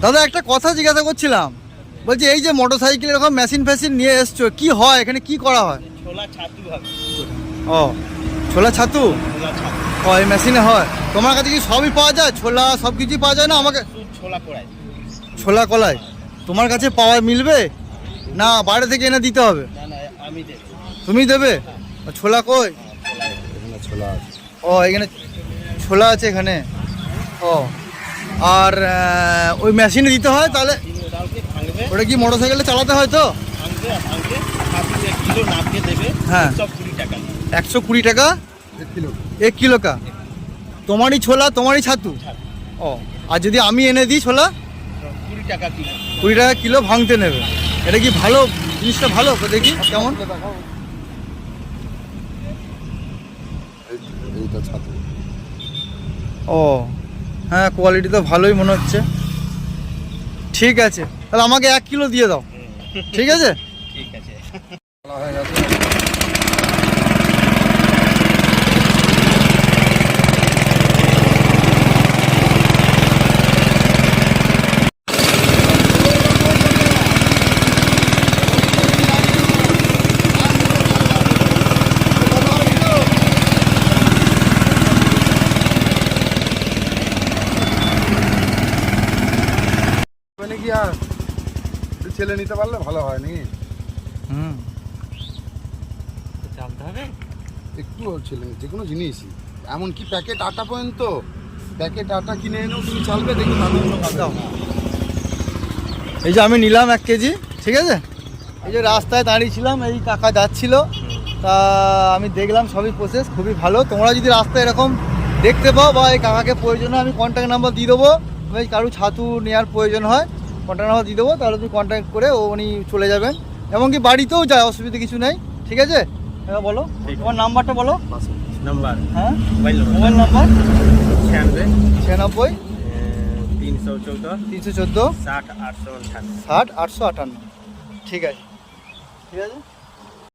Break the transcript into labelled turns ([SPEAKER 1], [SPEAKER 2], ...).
[SPEAKER 1] দাদা একটা কথা জিজ্ঞাসা করছিলাম, বলছি এই যে মোটরসাইকেল এরকম মেশিন ফ্যাশিন নিয়ে এসছো, কি হয় এখানে, কি করা হয়?
[SPEAKER 2] ছোলা ছাতু হবে।
[SPEAKER 1] ও ছোলা ছাতু,
[SPEAKER 2] ছোলা ছাতু
[SPEAKER 1] ও এই মেশিনে হয়। তোমার কাছে কি সবই পাওয়া যায়, ছোলা সব কিছুই পাওয়া যায় না? আমাকে
[SPEAKER 2] ছোলা কড়াই,
[SPEAKER 1] ছোলা কলাই তোমার কাছে পাওয়া মিলবে না বাইরে থেকে এনে দিতে হবে?
[SPEAKER 2] না না আমি দেব।
[SPEAKER 1] তুমি দেবে? ছোলা কই?
[SPEAKER 2] এখানে ছোলা আছে।
[SPEAKER 1] ও এখানে ছোলা আছে এখানে। ও আর ওই মেশিনে দিতে হয় তাহলে? ওটা কি মোটরসাইকেলে চালাতে হয় তো?
[SPEAKER 2] কিলো নাপকে দেবে।
[SPEAKER 1] হ্যাঁ
[SPEAKER 2] 120 টাকা।
[SPEAKER 1] 120 টাকা
[SPEAKER 2] 1 কিলো।
[SPEAKER 1] 1 কিলো কা? তোমারই ছোলা তোমারই ছাতু? ও আর যদি আমি এনে দিই ছোলা?
[SPEAKER 2] 20 টাকা কিলো।
[SPEAKER 1] 20 টাকা কিলো ভাঙতে নেবে। এটা কি ভালো জিনিসটা? ভালো দেখি কেমন।
[SPEAKER 2] এইটা ছাতু।
[SPEAKER 1] ও হ্যাঁ কোয়ালিটি তো ভালোই মনে হচ্ছে। ঠিক আছে তাহলে আমাকে 1 কিলো দিয়ে দাও। ঠিক আছে
[SPEAKER 2] ঠিক আছে।
[SPEAKER 3] মানে কি আর ছেলে নিতে পারলে ভালো হয় নাকি?
[SPEAKER 1] হুম
[SPEAKER 2] জানতে হবে
[SPEAKER 3] একটু ছেলে যে কোনো জিনিসই, এমনকি প্যাকেট আটা পর্যন্ত, প্যাকেট আটা কিনে এনেও তুমি চালবে, দেখি
[SPEAKER 1] দাও। এই যে আমি নিলাম 1 কেজি, ঠিক আছে। এই যে রাস্তায় দাঁড়িয়েছিলাম, এই কাকা যাচ্ছিল, তা আমি দেখলাম সবই প্রসেস খুবই ভালো। তোমরা যদি রাস্তায় এরকম দেখতে পাও বা এই কাকাকে প্রয়োজন হয়, আমি কন্ট্যাক্ট নাম্বার দিয়ে দেবো। যদি কারো ছাতু নেওয়ার প্রয়োজন হয় কন্ট্যাক্ট নাম্বার দিয়ে দেবো, তাহলে তুমি কন্ট্যাক্ট করে উনি চলে যাবেন। এমনকি বাড়িতেও যায়, অসুবিধা কিছু নেই। ঠিক আছে এবার বলো তোমার নাম্বারটা বলো।
[SPEAKER 2] নাম্বার,
[SPEAKER 1] হ্যাঁ
[SPEAKER 2] মোবাইল
[SPEAKER 1] মোবাইল নাম্বার
[SPEAKER 2] 96
[SPEAKER 1] 96
[SPEAKER 2] 314
[SPEAKER 1] 314
[SPEAKER 2] 60 858।
[SPEAKER 1] 60 858। ঠিক আছে ঠিক আছে।